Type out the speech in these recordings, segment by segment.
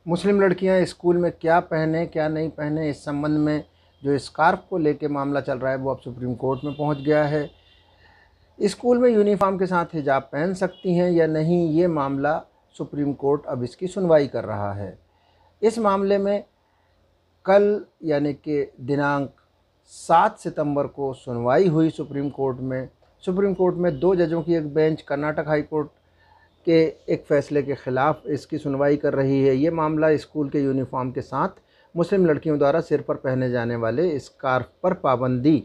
मुस्लिम लड़कियां स्कूल में क्या पहने क्या नहीं पहने, इस संबंध में जो स्कार्फ को लेके मामला चल रहा है वो अब सुप्रीम कोर्ट में पहुंच गया है। स्कूल में यूनिफॉर्म के साथ हिजाब पहन सकती हैं या नहीं, ये मामला सुप्रीम कोर्ट अब इसकी सुनवाई कर रहा है। इस मामले में कल यानी कि दिनांक 7 सितंबर को सुनवाई हुई सुप्रीम कोर्ट में। सुप्रीम कोर्ट में 2 जजों की एक बेंच कर्नाटक हाई कोर्ट के एक फ़ैसले के ख़िलाफ़ इसकी सुनवाई कर रही है। ये मामला स्कूल के यूनिफॉर्म के साथ मुस्लिम लड़कियों द्वारा सिर पर पहने जाने वाले स्कार्फ पर पाबंदी,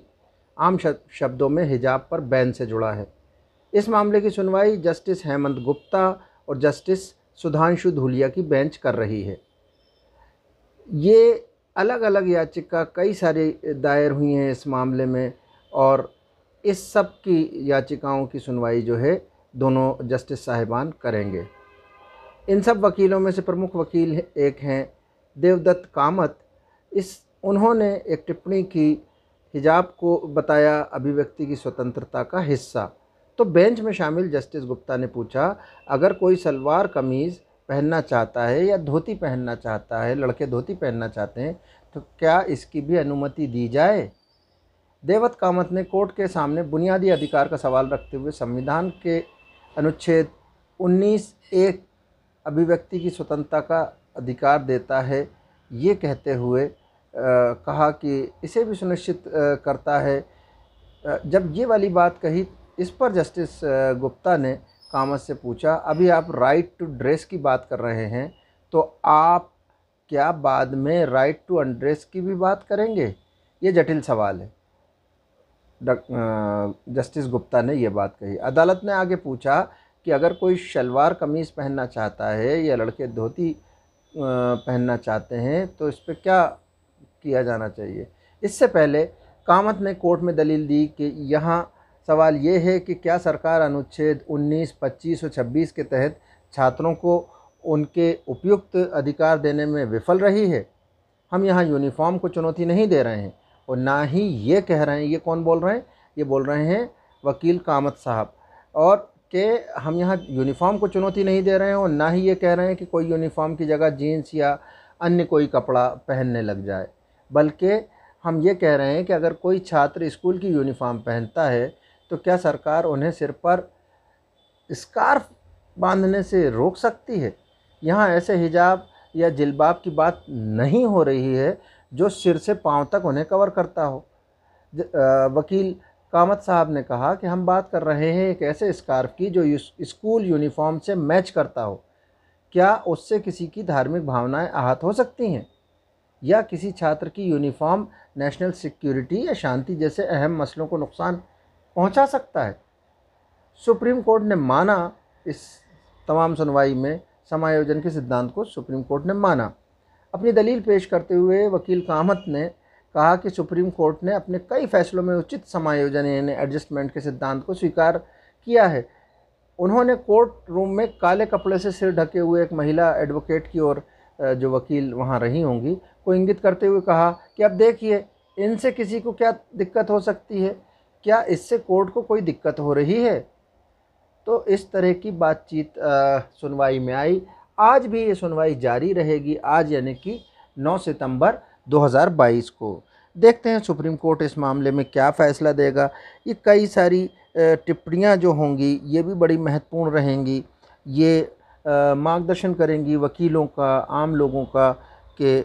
आम शब्दों में हिजाब पर बैन से जुड़ा है। इस मामले की सुनवाई जस्टिस हेमंत गुप्ता और जस्टिस सुधांशु धूलिया की बेंच कर रही है। ये अलग अलग याचिका कई सारी दायर हुई हैं इस मामले में, और इस सब की याचिकाओं की सुनवाई जो है दोनों जस्टिस साहिबान करेंगे। इन सब वकीलों में से प्रमुख वकील एक हैं देवदत्त कामत। उन्होंने एक टिप्पणी की, हिजाब को बताया अभिव्यक्ति की स्वतंत्रता का हिस्सा। तो बेंच में शामिल जस्टिस गुप्ता ने पूछा, अगर कोई सलवार कमीज़ पहनना चाहता है या धोती पहनना चाहता है, लड़के धोती पहनना चाहते हैं, तो क्या इसकी भी अनुमति दी जाए? देवदत्त कामत ने कोर्ट के सामने बुनियादी अधिकार का सवाल रखते हुए संविधान के अनुच्छेद 19(1) अभिव्यक्ति की स्वतंत्रता का अधिकार देता है, ये कहते हुए कहा कि इसे भी सुनिश्चित करता है। जब ये वाली बात कही, इस पर जस्टिस गुप्ता ने कामत से पूछा, अभी आप राइट टू ड्रेस की बात कर रहे हैं, तो आप क्या बाद में राइट टू अनड्रेस की भी बात करेंगे? ये जटिल सवाल है। जस्टिस गुप्ता ने यह बात कही। अदालत ने आगे पूछा कि अगर कोई शलवार कमीज़ पहनना चाहता है या लड़के धोती पहनना चाहते हैं, तो इस पर क्या किया जाना चाहिए? इससे पहले कामत ने कोर्ट में दलील दी कि यहाँ सवाल ये है कि क्या सरकार अनुच्छेद 19, 25 और 26 के तहत छात्रों को उनके उपयुक्त अधिकार देने में विफल रही है। हम यहाँ यूनिफॉर्म को चुनौती नहीं दे रहे हैं और ना ही ये कह रहे हैं, ये कौन बोल रहे हैं? ये बोल रहे हैं वकील कामत साहब, और कि हम यहाँ यूनिफॉर्म को चुनौती नहीं दे रहे हैं और ना ही ये कह रहे हैं कि कोई यूनिफॉर्म की जगह जीन्स या अन्य कोई कपड़ा पहनने लग जाए, बल्कि हम ये कह रहे हैं कि अगर कोई छात्र स्कूल की यूनिफॉर्म पहनता है तो क्या सरकार उन्हें सिर पर स्कार्फ बांधने से रोक सकती है? यहाँ ऐसे हिजाब या जिल्बाब की बात नहीं हो रही है जो सिर से पांव तक उन्हें कवर करता हो। वकील कामत साहब ने कहा कि हम बात कर रहे हैं एक ऐसे स्कार्फ की जो स्कूल यूनिफॉर्म से मैच करता हो। क्या उससे किसी की धार्मिक भावनाएं आहत हो सकती हैं, या किसी छात्र की यूनिफॉर्म नेशनल सिक्योरिटी या शांति जैसे अहम मसलों को नुकसान पहुंचा सकता है? सुप्रीम कोर्ट ने माना, इस तमाम सुनवाई में समायोजन के सिद्धांत को सुप्रीम कोर्ट ने माना। अपनी दलील पेश करते हुए वकील कामत ने कहा कि सुप्रीम कोर्ट ने अपने कई फैसलों में उचित समायोजन यानी एडजस्टमेंट के सिद्धांत को स्वीकार किया है। उन्होंने कोर्ट रूम में काले कपड़े से सिर ढके हुए एक महिला एडवोकेट की ओर, जो वकील वहां रही होंगी, को इंगित करते हुए कहा कि अब देखिए, इनसे किसी को क्या दिक्कत हो सकती है? क्या इससे कोर्ट को कोई दिक्कत हो रही है? तो इस तरह की बातचीत सुनवाई में आई। आज भी ये सुनवाई जारी रहेगी, आज यानी कि 9 सितंबर 2022 को। देखते हैं सुप्रीम कोर्ट इस मामले में क्या फ़ैसला देगा। ये कई सारी टिप्पणियां जो होंगी ये भी बड़ी महत्वपूर्ण रहेंगी। ये मार्गदर्शन करेंगी वकीलों का, आम लोगों का, कि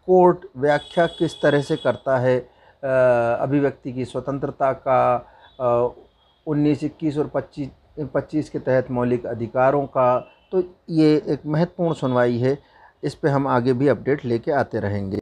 कोर्ट व्याख्या किस तरह से करता है अभिव्यक्ति की स्वतंत्रता का, 19, 21 और 25 के तहत मौलिक अधिकारों का। तो ये एक महत्वपूर्ण सुनवाई है, इस पे हम आगे भी अपडेट लेके आते रहेंगे।